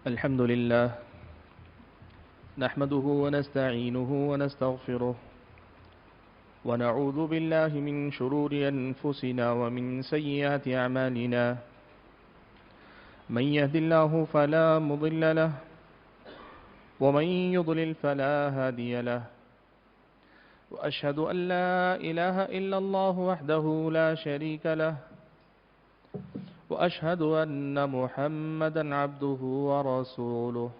الحمد لله نحمده ونستعينه ونستغفره ونعوذ بالله من شرور أنفسنا ومن سيئات أعمالنا من يهد الله فلا مضل له ومن يضلل فلا هادي له وأشهد أن لا إله إلا الله وحده لا شريك له وأشهد أن محمدًا عبده ورسوله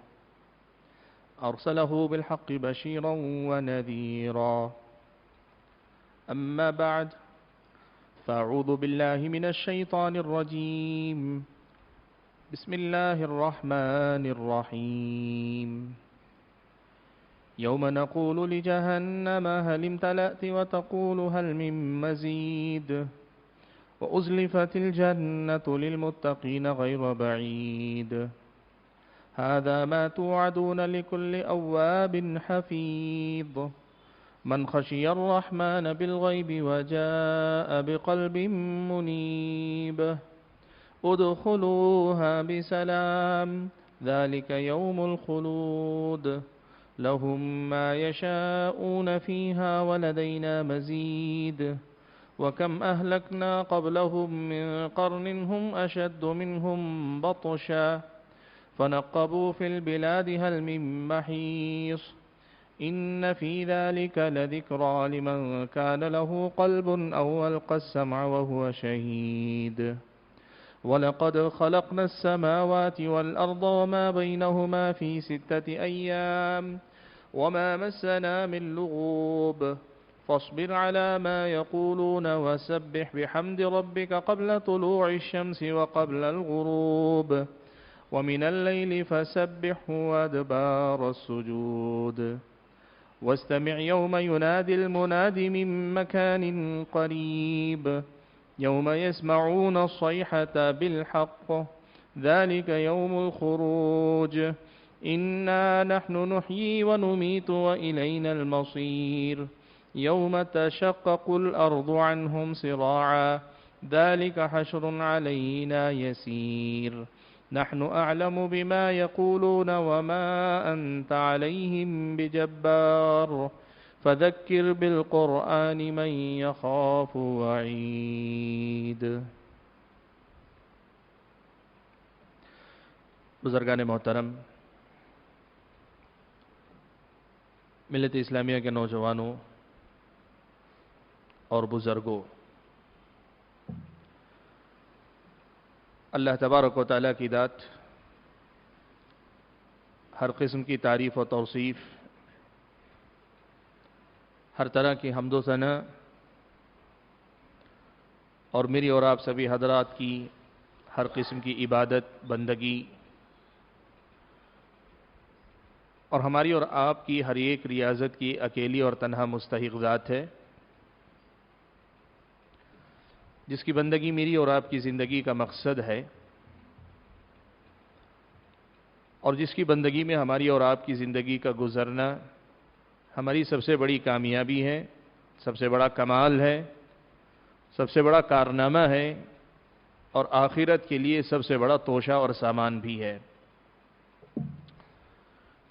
أرسله بالحق بشيرًا ونذيرًا أما بعد فأعوذ بالله من الشيطان الرجيم بسم الله الرحمن الرحيم يوم نقول لجهنم هل امتلأت وتقول هل من مزيد وأزلفت الجنة للمتقين غير بعيد هذا ما توعدون لكل أواب حفيظ من خشي الرحمن بالغيب وجاء بقلب منيب ادخلوها بسلام ذلك يوم الخلود لهم ما يشاءون فيها ولدينا مزيد وكم أهلكنا قبلهم من قرن هم أشد منهم بطشا فنقبوا في البلاد هل من محيص إن في ذلك لذكرى لمن كان له قلب أو ألقى السمع وهو شهيد ولقد خلقنا السماوات والأرض وما بينهما في 6 أيام وما مسنا من لغوب فاصبر على ما يقولون وسبح بحمد ربك قبل طلوع الشمس وقبل الغروب ومن الليل فسبحه وأدبار السجود واستمع يوم ينادي المناد من مكان قريب يوم يسمعون الصيحة بالحق ذلك يوم الخروج إنا نحن نحيي ونميت وإلينا المصير يوم تشقق الأرض عنهم صراعا ذلك حشر علينا يسير نحن أعلم بما يقولون وما أنت عليهم بجبار فذكر بالقرآن من يخاف وعيد. بزرگان محترم، ملت اسلامیہ کے نوجوانوں اور بزرگوں، اللہ تبارک و تعالیٰ کی ذات ہر قسم کی تعریف و توصیف، ہر طرح کی حمد و ثنا اور میری اور آپ سبھی حضرات کی ہر قسم کی عبادت، بندگی اور ہماری اور آپ کی ہر ایک ریاضت کی اکیلی اور تنہا مستحق ذات ہے، جس کی بندگی میری اور آپ کی زندگی کا مقصد ہے اور جس کی بندگی میں ہماری اور آپ کی زندگی کا گزرنا ہماری سب سے بڑی کامیابی ہے، سب سے بڑا کمال ہے، سب سے بڑا کارنامہ ہے اور آخرت کے لیے سب سے بڑا توشہ اور سامان بھی ہے۔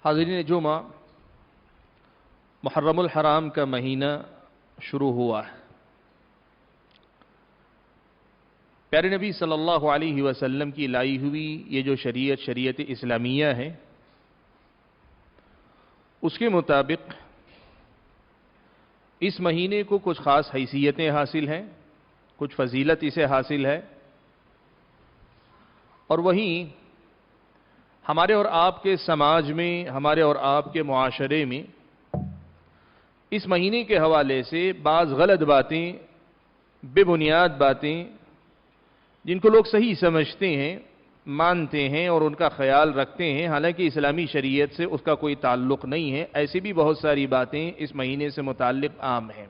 حاضرین جمعہ، محرم الحرام کا مہینہ شروع ہوا ہے۔ پیارے نبی صلی اللہ علیہ وسلم کی لائی ہوئی یہ جو شریعت اسلامیہ ہے، اس کے مطابق اس مہینے کو کچھ خاص حیثیتیں حاصل ہیں، کچھ فضیلت اسے حاصل ہے، اور وہیں ہمارے اور آپ کے سماج میں، ہمارے اور آپ کے معاشرے میں اس مہینے کے حوالے سے بعض غلط باتیں، بے بنیاد باتیں، جن کو لوگ صحیح سمجھتے ہیں، مانتے ہیں اور ان کا خیال رکھتے ہیں، حالانکہ اسلامی شریعت سے اس کا کوئی تعلق نہیں ہے، ایسی بھی بہت ساری باتیں اس مہینے سے متعلق عام ہیں۔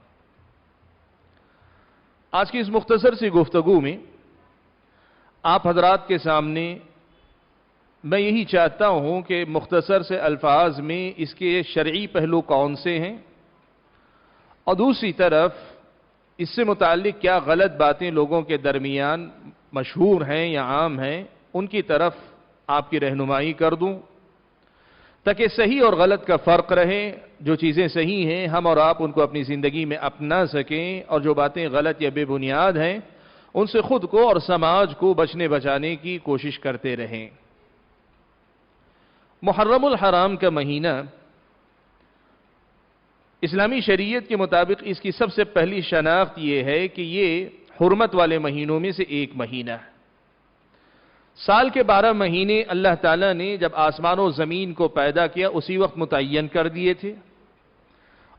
آج کی اس مختصر سی گفتگو میں آپ حضرات کے سامنے میں یہی چاہتا ہوں کہ مختصر سے الفاظ میں اس کے شرعی پہلو کون سے ہیں اور دوسری طرف اس سے متعلق کیا غلط باتیں لوگوں کے درمیان مشہور ہیں یا عام ہیں، ان کی طرف آپ کی رہنمائی کر دوں تاکہ صحیح اور غلط کا فرق رہے، جو چیزیں صحیح ہیں ہم اور آپ ان کو اپنی زندگی میں اپنا سکیں، اور جو باتیں غلط یا بے بنیاد ہیں ان سے خود کو اور سماج کو بچنے بچانے کی کوشش کرتے رہیں۔ محرم الحرام کا مہینہ اسلامی شریعت کے مطابق اس کی سب سے پہلی شناخت یہ ہے کہ یہ حرمت والے مہینوں میں سے ایک مہینہ ہے۔ سال کے 12 مہینے اللہ تعالیٰ نے جب آسمان و زمین کو پیدا کیا اسی وقت متعین کر دیے تھے،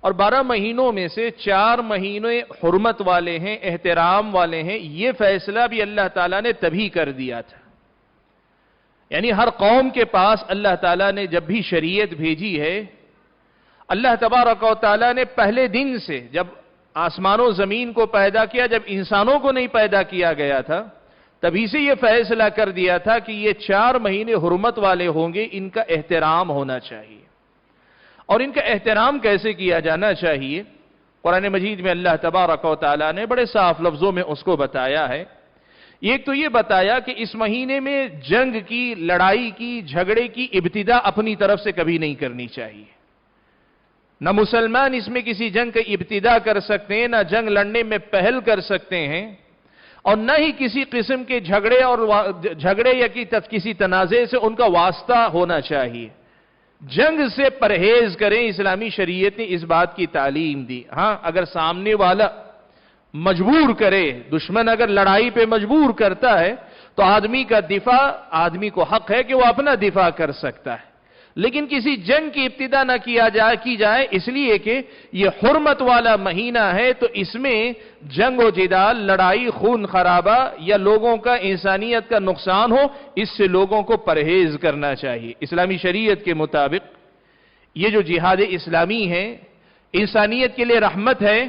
اور 12 مہینوں میں سے 4 مہینے حرمت والے ہیں، احترام والے ہیں۔ یہ فیصلہ بھی اللہ تعالیٰ نے تبھی کر دیا تھا، یعنی ہر قوم کے پاس اللہ تعالیٰ نے جب بھی شریعت بھیجی ہے، اللہ تبارک و تعالیٰ نے پہلے دن سے جب آسمان و زمین کو پیدا کیا، جب انسانوں کو نہیں پیدا کیا گیا تھا، تبھی سے یہ فیصلہ کر دیا تھا کہ یہ 4 مہینے حرمت والے ہوں گے، ان کا احترام ہونا چاہیے۔ اور ان کا احترام کیسے کیا جانا چاہیے؟ قرآن مجید میں اللہ تبارک و تعالیٰ نے بڑے صاف لفظوں میں اس کو بتایا ہے۔ ایک تو یہ بتایا کہ اس مہینے میں جنگ کی، لڑائی کی، جھگڑے کی ابتدا اپنی طرف سے کبھی نہیں کرنی چاہیے۔ نہ مسلمان اس میں کسی جنگ کا ابتدا کر سکتے ہیں، نہ جنگ لڑنے میں پہل کر سکتے ہیں، اور نہ ہی کسی قسم کے جھگڑے یا کسی تنازع سے ان کا واسطہ ہونا چاہیے۔ جنگ سے پرہیز کریں، اسلامی شریعت نے اس بات کی تعلیم دی۔ ہاں، اگر سامنے والا مجبور کرے، دشمن اگر لڑائی پہ مجبور کرتا ہے تو آدمی کا دفاع، آدمی کو حق ہے کہ وہ اپنا دفاع کر سکتا ہے، لیکن کسی جنگ کی ابتدا نہ کی جائے، اس لیے کہ یہ حرمت والا مہینہ ہے، تو اس میں جنگ و جدال، لڑائی، خون خرابہ یا لوگوں کا، انسانیت کا نقصان ہو، اس سے لوگوں کو پرہیز کرنا چاہیے۔ اسلامی شریعت کے مطابق یہ جو جہاد اسلامی ہے، انسانیت کے لیے رحمت ہے،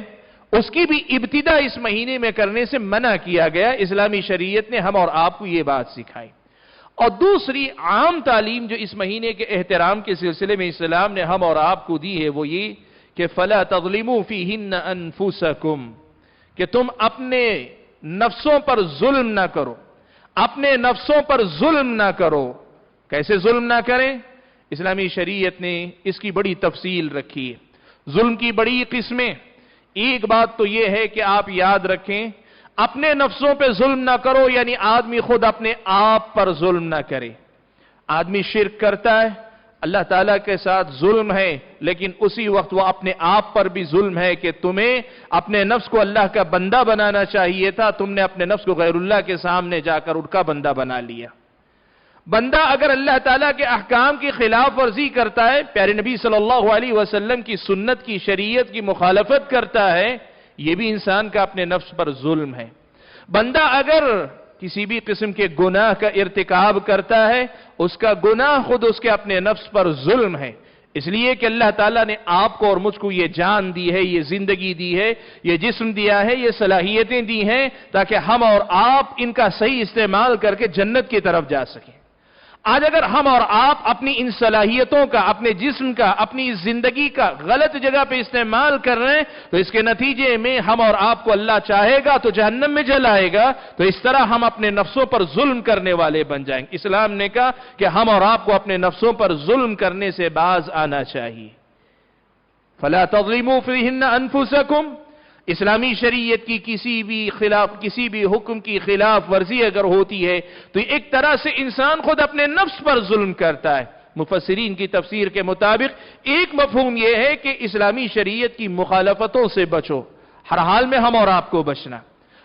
اس کی بھی ابتدا اس مہینے میں کرنے سے منع کیا گیا۔ اسلامی شریعت نے ہم اور آپ کو یہ بات سکھائی۔ اور دوسری عام تعلیم جو اس مہینے کے احترام کے سلسلے میں اسلام نے ہم اور آپ کو دی ہے، وہ یہ کہ فَلَا تَظْلِمُوا فِيهِنَّ أَنفُسَكُمْ، کہ تم اپنے نفسوں پر ظلم نہ کرو، اپنے نفسوں پر ظلم نہ کرو۔ کیسے ظلم نہ کریں؟ اسلامی شریعت نے اس کی بڑی تفصیل رکھی ہے۔ ظلم کی بڑی قسمیں، ایک بات تو یہ ہے کہ آپ یاد رکھیں، اپنے نفسوں پہ ظلم نہ کرو، یعنی آدمی خود اپنے آپ پر ظلم نہ کرے۔ آدمی شرک کرتا ہے، اللہ تعالیٰ کے ساتھ ظلم ہے، لیکن اسی وقت وہ اپنے آپ پر بھی ظلم ہے کہ تمہیں اپنے نفس کو اللہ کا بندہ بنانا چاہیے تھا، تم نے اپنے نفس کو غیر اللہ کے سامنے جا کر ان کا بندہ بنا لیا۔ بندہ اگر اللہ تعالیٰ کے احکام کی خلاف ورزی کرتا ہے، پیارے نبی صلی اللہ علیہ وسلم کی سنت کی، شریعت کی مخالفت کرتا ہے، یہ بھی انسان کا اپنے نفس پر ظلم ہے۔ بندہ اگر کسی بھی قسم کے گناہ کا ارتکاب کرتا ہے، اس کا گناہ خود اس کے اپنے نفس پر ظلم ہے۔ اس لیے کہ اللہ تعالیٰ نے آپ کو اور مجھ کو یہ جان دی ہے، یہ زندگی دی ہے، یہ جسم دیا ہے، یہ صلاحیتیں دی ہیں، تاکہ ہم اور آپ ان کا صحیح استعمال کر کے جنت کی طرف جا سکیں۔ آج اگر ہم اور آپ اپنی ان صلاحیتوں کا، اپنے جسم کا، اپنی زندگی کا غلط جگہ پہ استعمال کر رہے ہیں، تو اس کے نتیجے میں ہم اور آپ کو اللہ چاہے گا تو جہنم میں جلائے گا۔ تو اس طرح ہم اپنے نفسوں پر ظلم کرنے والے بن جائیں گے۔ اسلام نے کہا کہ ہم اور آپ کو اپنے نفسوں پر ظلم کرنے سے باز آنا چاہیے۔ فَلَا تَظْلِمُوا فِيهِنَّ أَنفُسَكُمْ، اسلامی شریعت کی کسی بھی حکم کی خلاف ورزی اگر ہوتی ہے تو ایک طرح سے انسان خود اپنے نفس پر ظلم کرتا ہے۔ مفسرین کی تفسیر کے مطابق ایک مفہوم یہ ہے کہ اسلامی شریعت کی مخالفتوں سے بچو، ہر حال میں ہم اور آپ کو بچنا،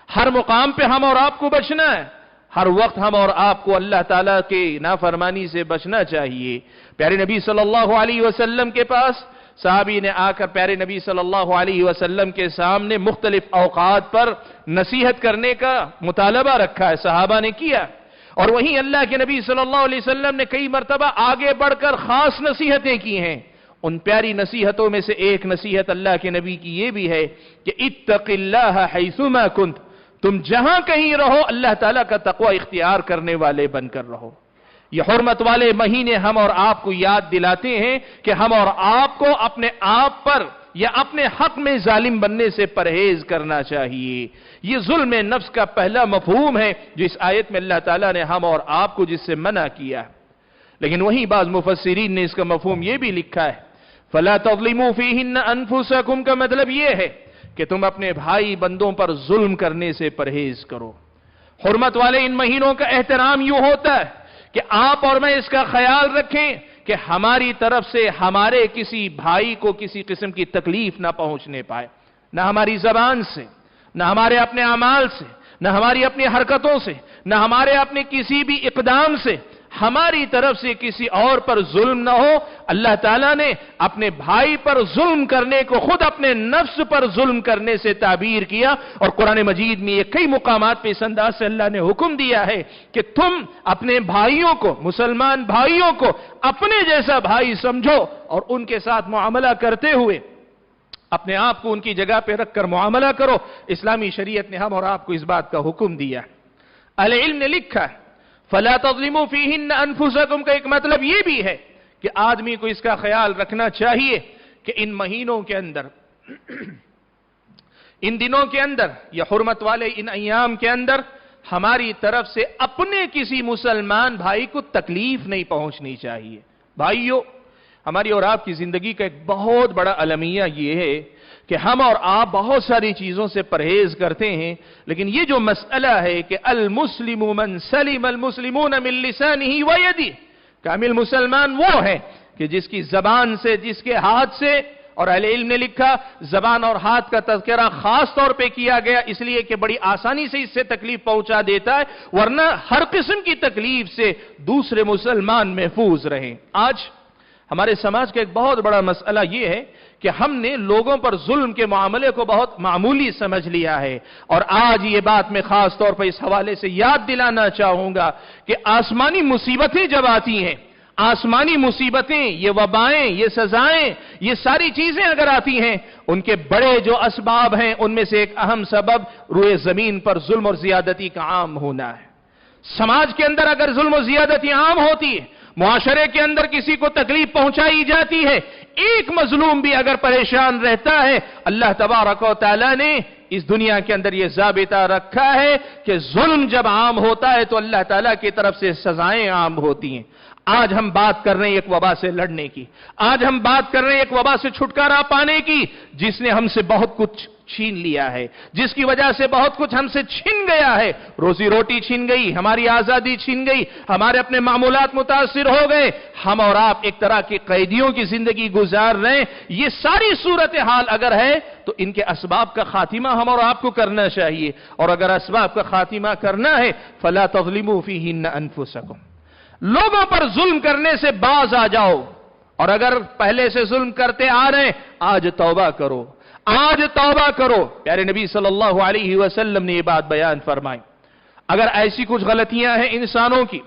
ہر مقام پہ ہم اور آپ کو بچنا ہے، ہر وقت ہم اور آپ کو اللہ تعالیٰ کے نافرمانی سے بچنا چاہیے۔ پیارے نبی صلی اللہ علیہ وسلم کے پاس صحابی نے آ کر پیارے نبی صلی اللہ علیہ وسلم کے سامنے مختلف اوقات پر نصیحت کرنے کا مطالبہ رکھا ہے، صحابہ نے کیا، اور وہیں اللہ کے نبی صلی اللہ علیہ وسلم نے کئی مرتبہ آگے بڑھ کر خاص نصیحتیں کی ہیں۔ ان پیاری نصیحتوں میں سے ایک نصیحت اللہ کے نبی کی یہ بھی ہے کہ اتق اللہ حیثما کنت، تم جہاں کہیں رہو اللہ تعالیٰ کا تقوی اختیار کرنے والے بن کر رہو۔ یہ حرمت والے مہینے ہم اور آپ کو یاد دلاتے ہیں کہ ہم اور آپ کو اپنے آپ پر یا اپنے حق میں ظالم بننے سے پرہیز کرنا چاہیے۔ یہ ظلم نفس کا پہلا مفہوم ہے جو اس آیت میں اللہ تعالیٰ نے ہم اور آپ کو جس سے منع کیا ہے۔ لیکن وہیں بعض مفسرین نے اس کا مفہوم یہ بھی لکھا ہے فَلَا تَظْلِمُوا فِيهِنَّ أَنفُسَكُمْ کا مطلب یہ ہے کہ تم اپنے بھائی بندوں پر ظلم کرنے سے پرہیز کرو۔ حرمت والے ان مہینوں کا احترام یوں ہوتا ہے کہ آپ اور میں اس کا خیال رکھیں کہ ہماری طرف سے ہمارے کسی بھائی کو کسی قسم کی تکلیف نہ پہنچنے پائے، نہ ہماری زبان سے، نہ ہمارے اپنے اعمال سے، نہ ہماری اپنی حرکتوں سے، نہ ہمارے اپنے کسی بھی اقدام سے ہماری طرف سے کسی اور پر ظلم نہ ہو۔ اللہ تعالیٰ نے اپنے بھائی پر ظلم کرنے کو خود اپنے نفس پر ظلم کرنے سے تعبیر کیا، اور قرآن مجید میں یہ کئی مقامات پہ اس انداز سے اللہ نے حکم دیا ہے کہ تم اپنے بھائیوں کو، مسلمان بھائیوں کو اپنے جیسا بھائی سمجھو، اور ان کے ساتھ معاملہ کرتے ہوئے اپنے آپ کو ان کی جگہ پہ رکھ کر معاملہ کرو۔ اسلامی شریعت نے ہم اور آپ کو اس بات کا حکم دیا۔ اہل علم نے لکھا ہے فَلَا تَظْلِمُوا فِيهِنَّ أَنفُسَكُمْ کا ایک مطلب یہ بھی ہے کہ آدمی کو اس کا خیال رکھنا چاہیے کہ ان مہینوں کے اندر، ان دنوں کے اندر، یا حرمت والے ان ایام کے اندر ہماری طرف سے اپنے کسی مسلمان بھائی کو تکلیف نہیں پہنچنی چاہیے۔ بھائیو، ہماری اور آپ کی زندگی کا ایک بہت بڑا المیہ یہ ہے کہ ہم اور آپ بہت ساری چیزوں سے پرہیز کرتے ہیں، لیکن یہ جو مسئلہ ہے کہ المسلم من سلم المسلمون من لسانہ ویدہ، کامل مسلمان وہ ہے کہ جس کی زبان سے، جس کے ہاتھ سے، اور اہل علم نے لکھا زبان اور ہاتھ کا تذکرہ خاص طور پہ کیا گیا اس لیے کہ بڑی آسانی سے اس سے تکلیف پہنچا دیتا ہے، ورنہ ہر قسم کی تکلیف سے دوسرے مسلمان محفوظ رہیں۔ آج ہمارے سماج کا ایک بہت بڑا مسئلہ یہ ہے کہ ہم نے لوگوں پر ظلم کے معاملے کو بہت معمولی سمجھ لیا ہے، اور آج یہ بات میں خاص طور پر اس حوالے سے یاد دلانا چاہوں گا کہ آسمانی مصیبتیں جب آتی ہیں، آسمانی مصیبتیں، یہ وبائیں، یہ سزائیں، یہ ساری چیزیں اگر آتی ہیں، ان کے بڑے جو اسباب ہیں ان میں سے ایک اہم سبب روئے زمین پر ظلم اور زیادتی کا عام ہونا ہے۔ سماج کے اندر اگر ظلم و زیادتی عام ہوتی ہے، معاشرے کے اندر کسی کو تکلیف پہنچائی جاتی ہے، ایک مظلوم بھی اگر پریشان رہتا ہے، اللہ تبارک و تعالی نے اس دنیا کے اندر یہ ضابطہ رکھا ہے کہ ظلم جب عام ہوتا ہے تو اللہ تعالیٰ کی طرف سے سزائیں عام ہوتی ہیں۔ آج ہم بات کر رہے ہیں ایک وبا سے لڑنے کی، آج ہم بات کر رہے ہیں ایک وبا سے چھٹکارا پانے کی جس نے ہم سے بہت کچھ چھین لیا ہے، جس کی وجہ سے بہت کچھ ہم سے چھن گیا ہے، روزی روٹی چھن گئی، ہماری آزادی چھن گئی، ہمارے اپنے معمولات متاثر ہو گئے، ہم اور آپ ایک طرح کی قیدیوں کی زندگی گزار رہے ہیں۔ یہ ساری صورتحال اگر ہے تو ان کے اسباب کا خاتمہ ہم اور آپ کو کرنا چاہیے، اور اگر اسباب کا خاتمہ کرنا ہے فَلَا تَظْلِمُوا فِيهِنَّ أَنفُسَكُمْ، لوگوں پر ظلم کرنے سے باز آ جاؤ، اور اگر پہلے سے ظلم کرتے آ رہے ہیں آج توبہ کرو، آج توبہ کرو۔ پیارے نبی صلی اللہ علیہ وسلم نے یہ بات بیان فرمائی۔ اگر ایسی کچھ غلطیاں ہیں انسانوں کی،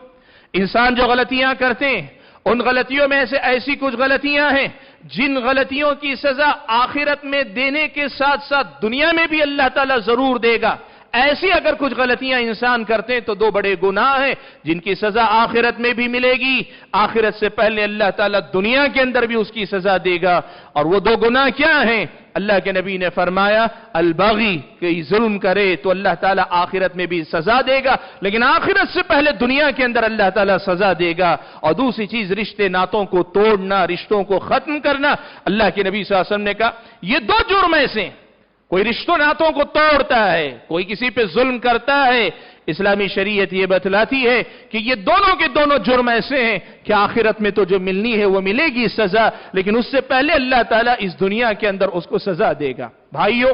انسان جو غلطیاں کرتے ہیں ان غلطیوں میں سے ایسی کچھ غلطیاں ہیں جن غلطیوں کی سزا آخرت میں دینے کے ساتھ ساتھ دنیا میں بھی اللہ تعالیٰ ضرور دے گا، ایسی اگر کچھ غلطیاں انسان کرتے ہیں تو دو بڑے گناہ ہیں جن کی سزا آخرت میں بھی ملے گی، آخرت سے پہلے اللہ تعالیٰ دنیا کے اندر بھی اس کی سزا دے گا۔ اور وہ دو گناہ کیا ہیں؟ اللہ کے نبی نے فرمایا البغی، کہ ظلم کرے تو اللہ تعالیٰ آخرت میں بھی سزا دے گا، لیکن آخرت سے پہلے دنیا کے اندر اللہ تعالیٰ سزا دے گا۔ اور دوسری چیز رشتے ناتوں کو توڑنا، رشتوں کو ختم کرنا۔ اللہ کے نبی صلی اللہ علیہ وسلم نے کہا یہ دو جرم ایسے، کوئی رشتوں ناتوں کو توڑتا ہے، کوئی کسی پہ ظلم کرتا ہے، اسلامی شریعت یہ بتلاتی ہے کہ یہ دونوں کے دونوں جرم ایسے ہیں کہ آخرت میں تو جو ملنی ہے وہ ملے گی سزا، لیکن اس سے پہلے اللہ تعالیٰ اس دنیا کے اندر اس کو سزا دے گا۔ بھائیو،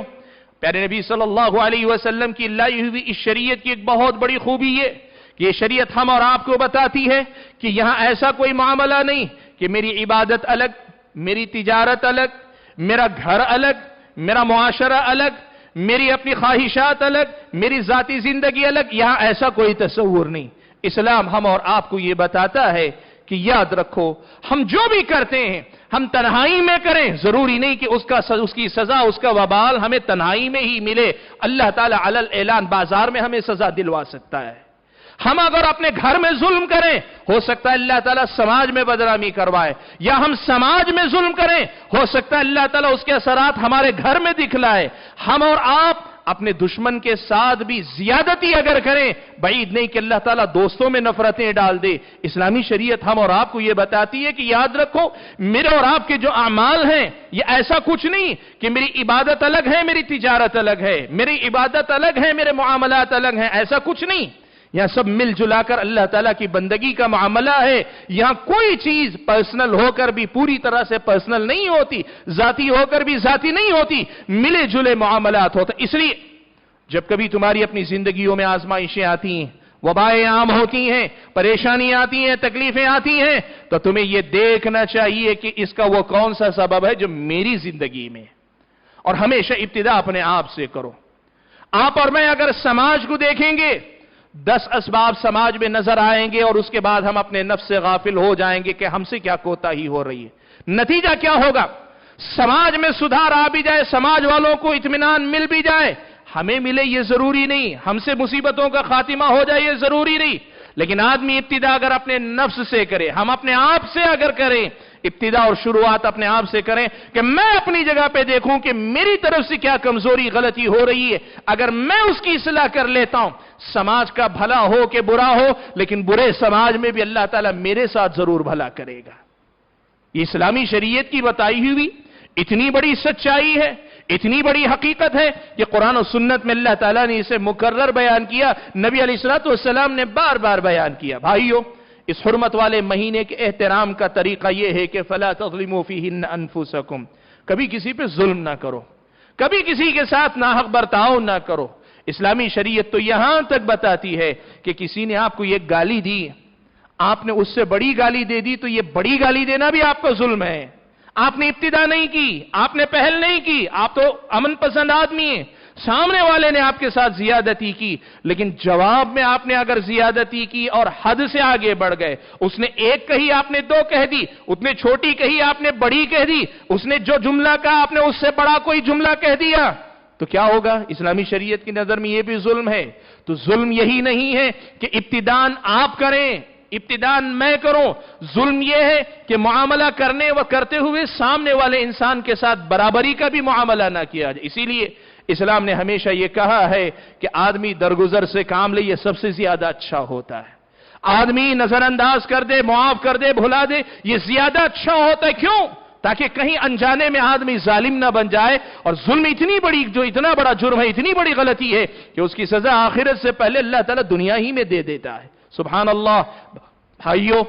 پیارے نبی صلی اللہ علیہ وسلم کی لائی ہوئی اس شریعت کی ایک بہت بڑی خوبی یہ کہ یہ شریعت ہم اور آپ کو بتاتی ہے کہ یہاں ایسا کوئی معاملہ نہیں کہ میری عبادت الگ، میری تجارت الگ، میرا گھر الگ، میرا معاشرہ الگ، میری اپنی خواہشات الگ، میری ذاتی زندگی الگ، یہاں ایسا کوئی تصور نہیں۔ اسلام ہم اور آپ کو یہ بتاتا ہے کہ یاد رکھو ہم جو بھی کرتے ہیں ہم تنہائی میں کریں، ضروری نہیں کہ اس کی سزا، اس کا وبال ہمیں تنہائی میں ہی ملے۔ اللہ تعالیٰ علی الاعلان بازار میں ہمیں سزا دلوا سکتا ہے۔ ہم اگر اپنے گھر میں ظلم کریں ہو سکتا ہے اللہ تعالیٰ سماج میں بدنامی کروائے، یا ہم سماج میں ظلم کریں ہو سکتا ہے اللہ تعالیٰ اس کے اثرات ہمارے گھر میں دکھلائے۔ ہم اور آپ اپنے دشمن کے ساتھ بھی زیادتی اگر کریں، بعید نہیں کہ اللہ تعالیٰ دوستوں میں نفرتیں ڈال دے۔ اسلامی شریعت ہم اور آپ کو یہ بتاتی ہے کہ یاد رکھو، میرے اور آپ کے جو اعمال ہیں یہ ایسا کچھ نہیں کہ میری عبادت الگ ہے، میری تجارت الگ ہے، میری عبادت الگ ہے، میرے معاملات الگ ہیں، ایسا کچھ نہیں۔ یہاں سب مل جلا کر اللہ تعالیٰ کی بندگی کا معاملہ ہے۔ یہاں کوئی چیز پرسنل ہو کر بھی پوری طرح سے پرسنل نہیں ہوتی، ذاتی ہو کر بھی ذاتی نہیں ہوتی، ملے جلے معاملات ہوتے۔ اس لیے جب کبھی تمہاری اپنی زندگیوں میں آزمائشیں آتی ہیں، وبائیں عام ہوتی ہیں، پریشانی آتی ہیں، تکلیفیں آتی ہیں، تو تمہیں یہ دیکھنا چاہیے کہ اس کا وہ کون سا سبب ہے جو میری زندگی میں ہے۔ اور ہمیشہ ابتدا اپنے آپ سے کرو۔ آپ اور میں اگر سماج کو دیکھیں گے، 10 اسباب سماج میں نظر آئیں گے اور اس کے بعد ہم اپنے نفس سے غافل ہو جائیں گے کہ ہم سے کیا کوتاہی ہو رہی ہے۔ نتیجہ کیا ہوگا؟ سماج میں سدھار آ بھی جائے، سماج والوں کو اطمینان مل بھی جائے، ہمیں ملے یہ ضروری نہیں، ہم سے مصیبتوں کا خاتمہ ہو جائے یہ ضروری نہیں، لیکن آدمی ابتدا اگر اپنے نفس سے کرے، ہم اپنے آپ سے اگر کریں، ابتدا اور شروعات اپنے آپ سے کریں کہ میں اپنی جگہ پہ دیکھوں کہ میری طرف سے کیا کمزوری غلطی ہو رہی ہے، اگر میں اس کی اصلاح کر لیتا ہوں، سماج کا بھلا ہو کہ برا ہو، لیکن برے سماج میں بھی اللہ تعالیٰ میرے ساتھ ضرور بھلا کرے گا۔ یہ اسلامی شریعت کی بتائی ہوئی اتنی بڑی سچائی ہے، اتنی بڑی حقیقت ہے کہ قرآن و سنت میں اللہ تعالیٰ نے اسے مکرر بیان کیا، نبی علیہ السلام نے بار بار بیان کیا۔ بھائیو، اس حرمت والے مہینے کے احترام کا طریقہ یہ ہے کہ فَلَا تَظْلِمُوا فِيهِنَّ أَنفُسَكُمْ، کبھی کسی پہ ظلم نہ کرو، کبھی کسی کے ساتھ ناحق برتاؤ نہ کرو۔ اسلامی شریعت تو یہاں تک بتاتی ہے کہ کسی نے آپ کو یہ گالی دی، آپ نے اس سے بڑی گالی دے دی تو یہ بڑی گالی دینا بھی آپ کا ظلم ہے۔ آپ نے ابتدا نہیں کی، آپ نے پہل نہیں کی، آپ تو امن پسند آدمی ہیں، سامنے والے نے آپ کے ساتھ زیادتی کی، لیکن جواب میں آپ نے اگر زیادتی کی اور حد سے آگے بڑھ گئے، اس نے ایک کہی آپ نے 2 کہہ دی، اس نے چھوٹی کہی آپ نے بڑی کہہ دی، اس نے جو جملہ کہا آپ نے اس سے بڑا کوئی جملہ کہہ دیا، تو کیا ہوگا؟ اسلامی شریعت کی نظر میں یہ بھی ظلم ہے۔ تو ظلم یہی نہیں ہے کہ ابتداً آپ کریں، ابتداً میں کروں، ظلم یہ ہے کہ معاملہ کرنے و کرتے ہوئے سامنے والے انسان کے ساتھ برابری کا بھی معاملہ نہ کیا جائے۔ اسی لیے اسلام نے ہمیشہ یہ کہا ہے کہ آدمی درگزر سے کام لے، یہ سب سے زیادہ اچھا ہوتا ہے۔ آدمی نظر انداز کر دے، معاف کر دے، بھلا دے، یہ زیادہ اچھا ہوتا ہے۔ کیوں؟ تاکہ کہیں انجانے میں آدمی ظالم نہ بن جائے، اور ظلم اتنی بڑی، جو اتنا بڑا جرم ہے، اتنی بڑی غلطی ہے کہ اس کی سزا آخرت سے پہلے اللہ تعالیٰ دنیا ہی میں دے دیتا ہے۔ سبحان اللہ۔ بھائیو،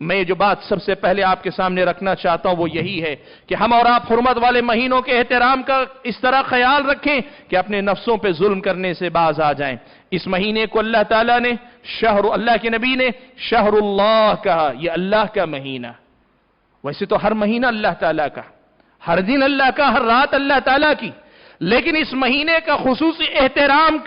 میں جو بات سب سے پہلے آپ کے سامنے رکھنا چاہتا ہوں وہ یہی ہے کہ ہم اور آپ حرمت والے مہینوں کے احترام کا اس طرح خیال رکھیں کہ اپنے نفسوں پہ ظلم کرنے سے باز آ جائیں۔ اس مہینے کو اللہ تعالیٰ نے اللہ کے نبی نے شہر اللہ کہا، یہ اللہ کا مہینہ۔ ویسے تو ہر مہینہ اللہ تعالیٰ کا، ہر دن اللہ کا، ہر رات اللہ تعالیٰ کی، لیکن اس مہینے کا خصوصی احترام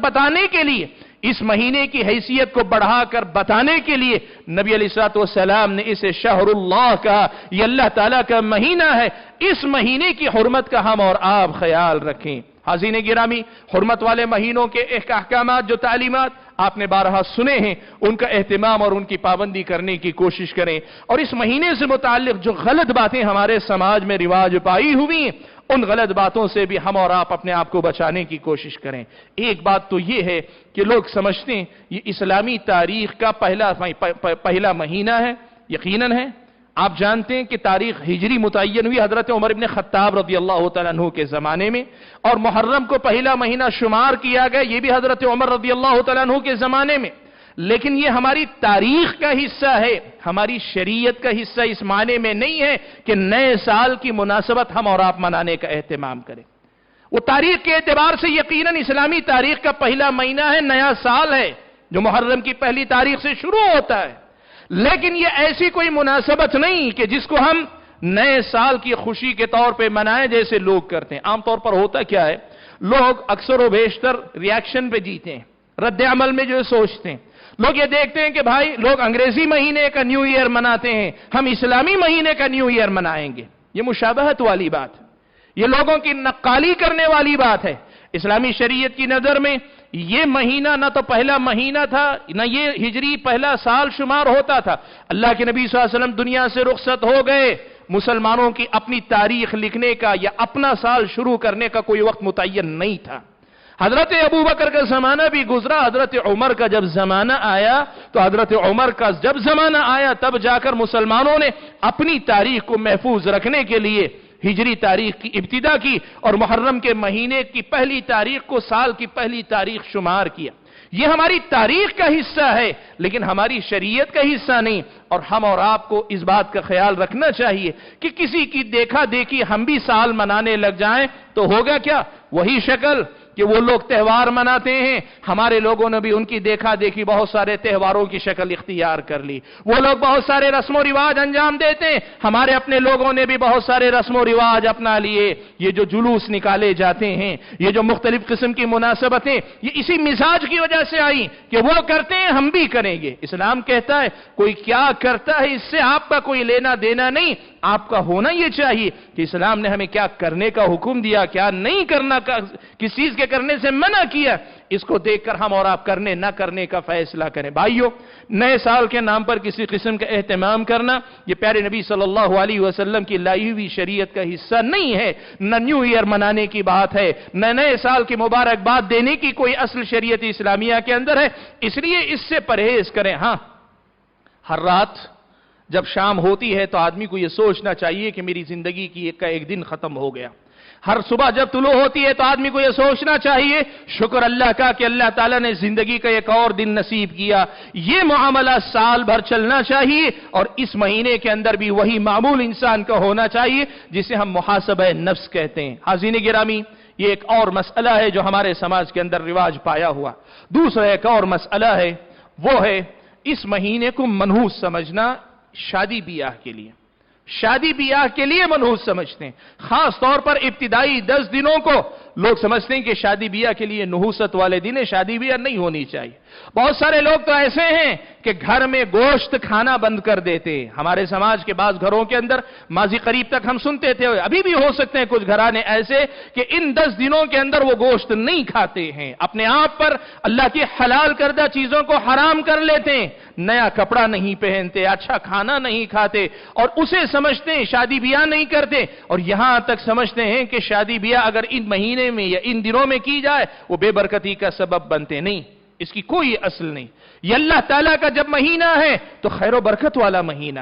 بتانے کے لیے، اس مہینے کی حیثیت کو بڑھا کر بتانے کے لیے نبی علیہ السلام نے اسے شہر اللہ کہا، یہ اللہ تعالیٰ کا مہینہ ہے۔ اس مہینے کی حرمت کا ہم اور آپ خیال رکھیں۔ حاضرین گرامی، حرمت والے مہینوں کے احکامات، جو تعلیمات آپ نے بارہا سنے ہیں، ان کا اہتمام اور ان کی پابندی کرنے کی کوشش کریں، اور اس مہینے سے متعلق جو غلط باتیں ہمارے سماج میں رواج پائی ہوئی ہیں، ان غلط باتوں سے بھی ہم اور آپ اپنے آپ کو بچانے کی کوشش کریں۔ ایک بات تو یہ ہے کہ لوگ سمجھتے ہیں یہ اسلامی تاریخ کا پہلا مہینہ ہے، یقیناً ہے۔ آپ جانتے ہیں کہ تاریخ ہجری متعین ہوئی حضرت عمر ابن خطاب رضی اللہ تعالیٰ عنہ کے زمانے میں، اور محرم کو پہلا مہینہ شمار کیا گیا، یہ بھی حضرت عمر رضی اللہ تعالیٰ عنہ کے زمانے میں، لیکن یہ ہماری تاریخ کا حصہ ہے، ہماری شریعت کا حصہ اس معنی میں نہیں ہے کہ نئے سال کی مناسبت ہم اور آپ منانے کا اہتمام کریں۔ وہ تاریخ کے اعتبار سے یقیناً اسلامی تاریخ کا پہلا مہینہ ہے، نیا سال ہے جو محرم کی پہلی تاریخ سے شروع ہوتا ہے، لیکن یہ ایسی کوئی مناسبت نہیں کہ جس کو ہم نئے سال کی خوشی کے طور پہ منائیں جیسے لوگ کرتے ہیں۔ عام طور پر ہوتا کیا ہے، لوگ اکثر و بیشتر ریاکشن پہ جیتے ہیں، رد عمل میں جو سوچتے ہیں، لوگ یہ دیکھتے ہیں کہ بھائی لوگ انگریزی مہینے کا نیو ایئر مناتے ہیں، ہم اسلامی مہینے کا نیو ایئر منائیں گے۔ یہ مشابہت والی بات ہے، یہ لوگوں کی نقالی کرنے والی بات ہے۔ اسلامی شریعت کی نظر میں یہ مہینہ نہ تو پہلا مہینہ تھا، نہ یہ ہجری پہلا سال شمار ہوتا تھا۔ اللہ کے نبی صلی اللہ علیہ وسلم دنیا سے رخصت ہو گئے، مسلمانوں کی اپنی تاریخ لکھنے کا یا اپنا سال شروع کرنے کا کوئی وقت متعین نہیں تھا۔ حضرت ابو بکر کا زمانہ بھی گزرا، حضرت عمر کا جب زمانہ آیا تو حضرت عمر کا جب زمانہ آیا تب جا کر مسلمانوں نے اپنی تاریخ کو محفوظ رکھنے کے لیے ہجری تاریخ کی ابتدا کی اور محرم کے مہینے کی پہلی تاریخ کو سال کی پہلی تاریخ شمار کیا۔ یہ ہماری تاریخ کا حصہ ہے لیکن ہماری شریعت کا حصہ نہیں، اور ہم اور آپ کو اس بات کا خیال رکھنا چاہیے کہ کسی کی دیکھا دیکھی ہم بھی سال منانے لگ جائیں تو ہوگا کیا؟ وہی شکل کہ وہ لوگ تہوار مناتے ہیں، ہمارے لوگوں نے بھی ان کی دیکھا دیکھی بہت سارے تہواروں کی شکل اختیار کر لی۔ وہ لوگ بہت سارے رسم و رواج انجام دیتے ہیں، ہمارے اپنے لوگوں نے بھی بہت سارے رسم و رواج اپنا لیے۔ یہ جو جلوس نکالے جاتے ہیں، یہ جو مختلف قسم کی مناسبتیں، یہ اسی مزاج کی وجہ سے آئی کہ وہ کرتے ہیں ہم بھی کریں گے۔ اسلام کہتا ہے کوئی کیا کرتا ہے اس سے آپ کا کوئی لینا دینا نہیں، آپ کا ہونا یہ چاہیے کہ اسلام نے ہمیں کیا کرنے کا حکم دیا، کیا نہیں کرنا کا، کس چیز کے کرنے سے منع کیا، اس کو دیکھ کر ہم اور آپ کرنے نہ کرنے کا فیصلہ کریں۔ بھائیو، نئے سال کے نام پر کسی قسم کا اہتمام کرنا یہ پیارے نبی صلی اللہ علیہ وسلم کی لائی ہوئی شریعت کا حصہ نہیں ہے۔ نہ نیو ایئر منانے کی بات ہے، نہ نئے سال کی مبارکباد دینے کی کوئی اصل شریعت اسلامیہ کے اندر ہے، اس لیے اس سے پرہیز کریں۔ ہاں، ہر رات جب شام ہوتی ہے تو آدمی کو یہ سوچنا چاہیے کہ میری زندگی کی ایک دن ختم ہو گیا۔ ہر صبح جب طلوع ہوتی ہے تو آدمی کو یہ سوچنا چاہیے شکر اللہ کا کہ اللہ تعالیٰ نے زندگی کا ایک اور دن نصیب کیا۔ یہ معاملہ سال بھر چلنا چاہیے اور اس مہینے کے اندر بھی وہی معمول انسان کا ہونا چاہیے جسے ہم محاسبہ نفس کہتے ہیں۔ حاضرین گرامی، یہ ایک اور مسئلہ ہے جو ہمارے سماج کے اندر رواج پایا ہوا۔ دوسرا ایک اور مسئلہ ہے، وہ ہے اس مہینے کو منحوس سمجھنا شادی بیاہ کے لیے۔ شادی بیاہ کے لیے منحوس سمجھتے ہیں، خاص طور پر ابتدائی 10 دنوں کو لوگ سمجھتے ہیں کہ شادی بیاہ کے لیے نحوست والے دن ہے، شادی بیاہ نہیں ہونی چاہیے۔ بہت سارے لوگ تو ایسے ہیں کہ گھر میں گوشت کھانا بند کر دیتے ہیں۔ ہمارے سماج کے بعض گھروں کے اندر ماضی قریب تک ہم سنتے تھے، ابھی بھی ہو سکتے ہیں کچھ گھرانے ایسے کہ ان 10 دنوں کے اندر وہ گوشت نہیں کھاتے ہیں، اپنے آپ پر اللہ کی حلال کردہ چیزوں کو حرام کر لیتے ہیں، نیا کپڑا نہیں پہنتے، اچھا کھانا نہیں کھاتے اور اسے سمجھتے ہیں شادی بیاہ نہیں کرتے، اور یہاں تک سمجھتے ہیں کہ شادی بیاہ اگر ان مہینے میں یا ان دنوں میں کی جائے وہ بے برکتی کا سبب بنتے نہیں۔ اس کی کوئی اصل نہیں۔ یہ اللہ تعالیٰ کا جب مہینہ ہے تو خیر و برکت والا مہینہ،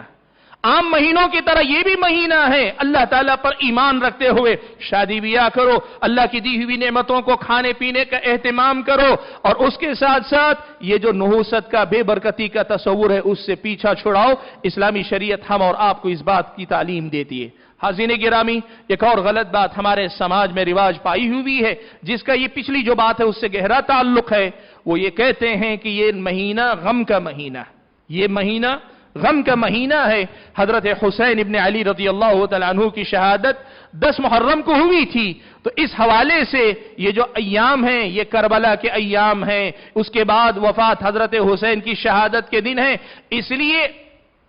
عام مہینوں کی طرح یہ بھی مہینہ ہے۔ اللہ تعالیٰ پر ایمان رکھتے ہوئے شادی بیاہ کرو، اللہ کی دی ہوئی نعمتوں کو کھانے پینے کا اہتمام کرو، اور اس کے ساتھ ساتھ یہ جو نحوست کا بے برکتی کا تصور ہے اس سے پیچھا چھڑاؤ۔ اسلامی شریعت ہم اور آپ کو اس بات کی تعلیم دیتی ہے۔ حاضرین گرامی، ایک اور غلط بات ہمارے سماج میں رواج پائی ہوئی ہے جس کا یہ پچھلی جو بات ہے اس سے گہرا تعلق ہے، وہ یہ کہتے ہیں کہ یہ مہینہ غم کا مہینہ، یہ مہینہ غم کا مہینہ ہے۔ حضرت حسین ابن علی رضی اللہ تعالیٰ عنہ کی شہادت 10 محرم کو ہوئی تھی، تو اس حوالے سے یہ جو ایام ہیں یہ کربلا کے ایام ہیں، اس کے بعد وفات حضرت حسین کی شہادت کے دن ہیں، اس لیے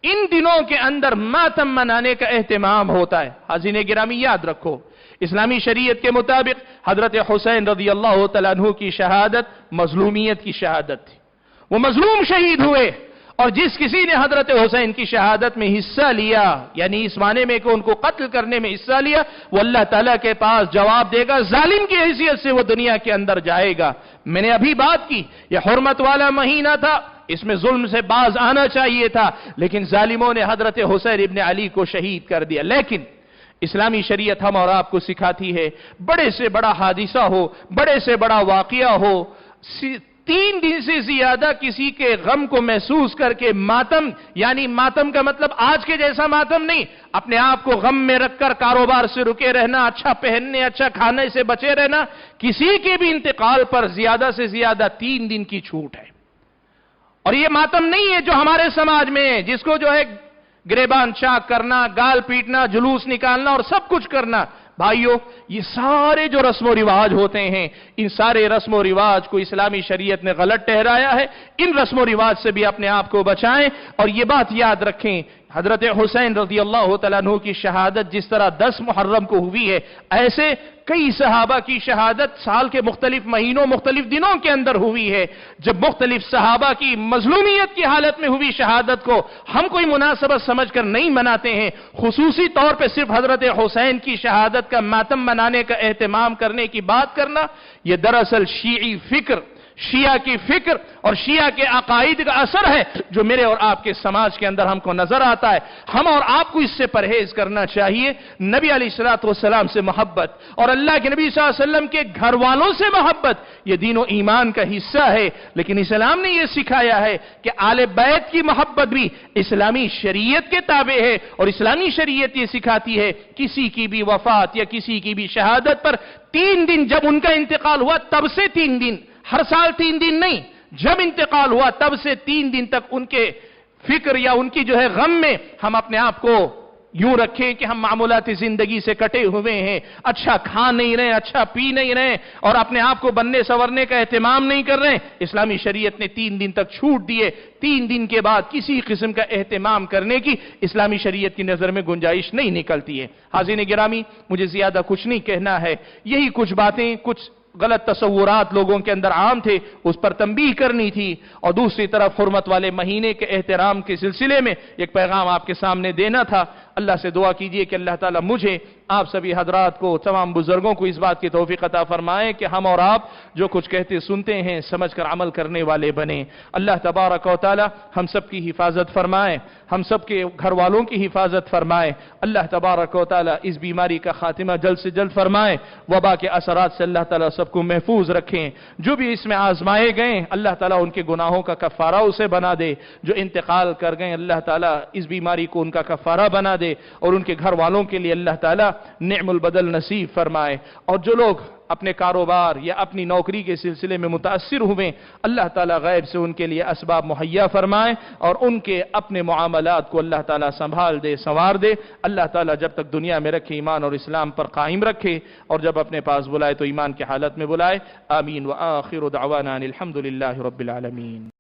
ان دنوں کے اندر ماتم منانے کا اہتمام ہوتا ہے۔ حاضرین گرامی، یاد رکھو اسلامی شریعت کے مطابق حضرت حسین رضی اللہ تعالیٰ عنہ کی شہادت مظلومیت کی شہادت تھی، وہ مظلوم شہید ہوئے، اور جس کسی نے حضرت حسین کی شہادت میں حصہ لیا، یعنی اس معنی میں کہ ان کو قتل کرنے میں حصہ لیا، وہ اللہ تعالیٰ کے پاس جواب دے گا، ظالم کی حیثیت سے وہ دنیا کے اندر جائے گا۔ میں نے ابھی بات کی، یہ حرمت والا مہینہ تھا، اس میں ظلم سے باز آنا چاہیے تھا، لیکن ظالموں نے حضرت حسین ابن علی کو شہید کر دیا۔ لیکن اسلامی شریعت ہم اور آپ کو سکھاتی ہے، بڑے سے بڑا حادثہ ہو، بڑے سے بڑا واقعہ ہو، 3 دن سے زیادہ کسی کے غم کو محسوس کر کے ماتم، یعنی ماتم کا مطلب آج کے جیسا ماتم نہیں، اپنے آپ کو غم میں رکھ کر کاروبار سے رکے رہنا، اچھا پہننے، اچھا کھانے سے بچے رہنا، کسی کے بھی انتقال پر زیادہ سے زیادہ 3 دن کی چھوٹ ہے۔ اور یہ ماتم نہیں ہے جو ہمارے سماج میں ہے، جس کو جو ہے گریبان چاک کرنا، گال پیٹنا، جلوس نکالنا اور سب کچھ کرنا۔ بھائیو، یہ سارے جو رسم و رواج ہوتے ہیں، ان سارے رسم و رواج کو اسلامی شریعت نے غلط ٹھہرایا ہے۔ ان رسم و رواج سے بھی اپنے آپ کو بچائیں، اور یہ بات یاد رکھیں، حضرت حسین رضی اللہ تعالیٰ عنہ کی شہادت جس طرح 10 محرم کو ہوئی ہے، ایسے کئی صحابہ کی شہادت سال کے مختلف مہینوں مختلف دنوں کے اندر ہوئی ہے۔ جب مختلف صحابہ کی مظلومیت کی حالت میں ہوئی شہادت کو ہم کوئی مناسبت سمجھ کر نہیں مناتے ہیں، خصوصی طور پہ صرف حضرت حسین کی شہادت کا ماتم منانے کا اہتمام کرنے کی بات کرنا، یہ دراصل شیعی فکر، شیعہ کی فکر اور شیعہ کے عقائد کا اثر ہے جو میرے اور آپ کے سماج کے اندر ہم کو نظر آتا ہے۔ ہم اور آپ کو اس سے پرہیز کرنا چاہیے۔ نبی علیہ السلام سے محبت اور اللہ کے نبی صلی اللہ علیہ وسلم کے گھر والوں سے محبت یہ دین و ایمان کا حصہ ہے، لیکن اسلام نے یہ سکھایا ہے کہ آل بیت کی محبت بھی اسلامی شریعت کے تابع ہے، اور اسلامی شریعت یہ سکھاتی ہے کسی کی بھی وفات یا کسی کی بھی شہادت پر 3 دن، جب ان کا انتقال ہوا تب سے 3 دن، ہر سال 3 دن نہیں، جب انتقال ہوا تب سے 3 دن تک ان کے فکر یا ان کی غم میں ہم اپنے آپ کو یوں رکھیں کہ ہم معمولات زندگی سے کٹے ہوئے ہیں، اچھا کھا نہیں رہے، اچھا پی نہیں رہے، اور اپنے آپ کو بننے سورنے کا اہتمام نہیں کر رہے۔ اسلامی شریعت نے 3 دن تک چھوٹ دیے، 3 دن کے بعد کسی قسم کا اہتمام کرنے کی اسلامی شریعت کی نظر میں گنجائش نہیں نکلتی ہے۔ حاضرین گرامی، مجھے زیادہ کچھ نہیں کہنا ہے، یہی کچھ باتیں، کچھ غلط تصورات لوگوں کے اندر عام تھے، اس پر تنبیہ کرنی تھی، اور دوسری طرف حرمت والے مہینے کے احترام کے سلسلے میں ایک پیغام آپ کے سامنے دینا تھا۔ اللہ سے دعا کیجئے کہ اللہ تعالیٰ مجھے، آپ سبھی حضرات کو، تمام بزرگوں کو اس بات کی توفیق عطا فرمائے کہ ہم اور آپ جو کچھ کہتے سنتے ہیں سمجھ کر عمل کرنے والے بنیں۔ اللہ تبارک و تعالیٰ ہم سب کی حفاظت فرمائے، ہم سب کے گھر والوں کی حفاظت فرمائے۔ اللہ تبارک و تعالیٰ اس بیماری کا خاتمہ جلد سے جلد فرمائے، وبا کے اثرات سے اللہ تعالیٰ سب کو محفوظ رکھیں۔ جو بھی اس میں آزمائے گئے اللہ تعالیٰ ان کے گناہوں کا کفارہ اسے بنا دے، جو انتقال کر گئے اللہ تعالیٰ اس بیماری کو ان کا کفارہ بنا دے، اور ان کے گھر والوں کے لیے اللہ تعالیٰ نعم البدل نصیب فرمائے۔ اور جو لوگ اپنے کاروبار یا اپنی نوکری کے سلسلے میں متاثر ہوئے، اللہ تعالیٰ غیب سے ان کے لیے اسباب مہیا فرمائے، اور ان کے اپنے معاملات کو اللہ تعالیٰ سنبھال دے، سنوار دے۔ اللہ تعالیٰ جب تک دنیا میں رکھے ایمان اور اسلام پر قائم رکھے، اور جب اپنے پاس بلائے تو ایمان کی حالت میں بلائے۔ آمین۔ وآخر دعوانا الحمد للہ رب العالمین۔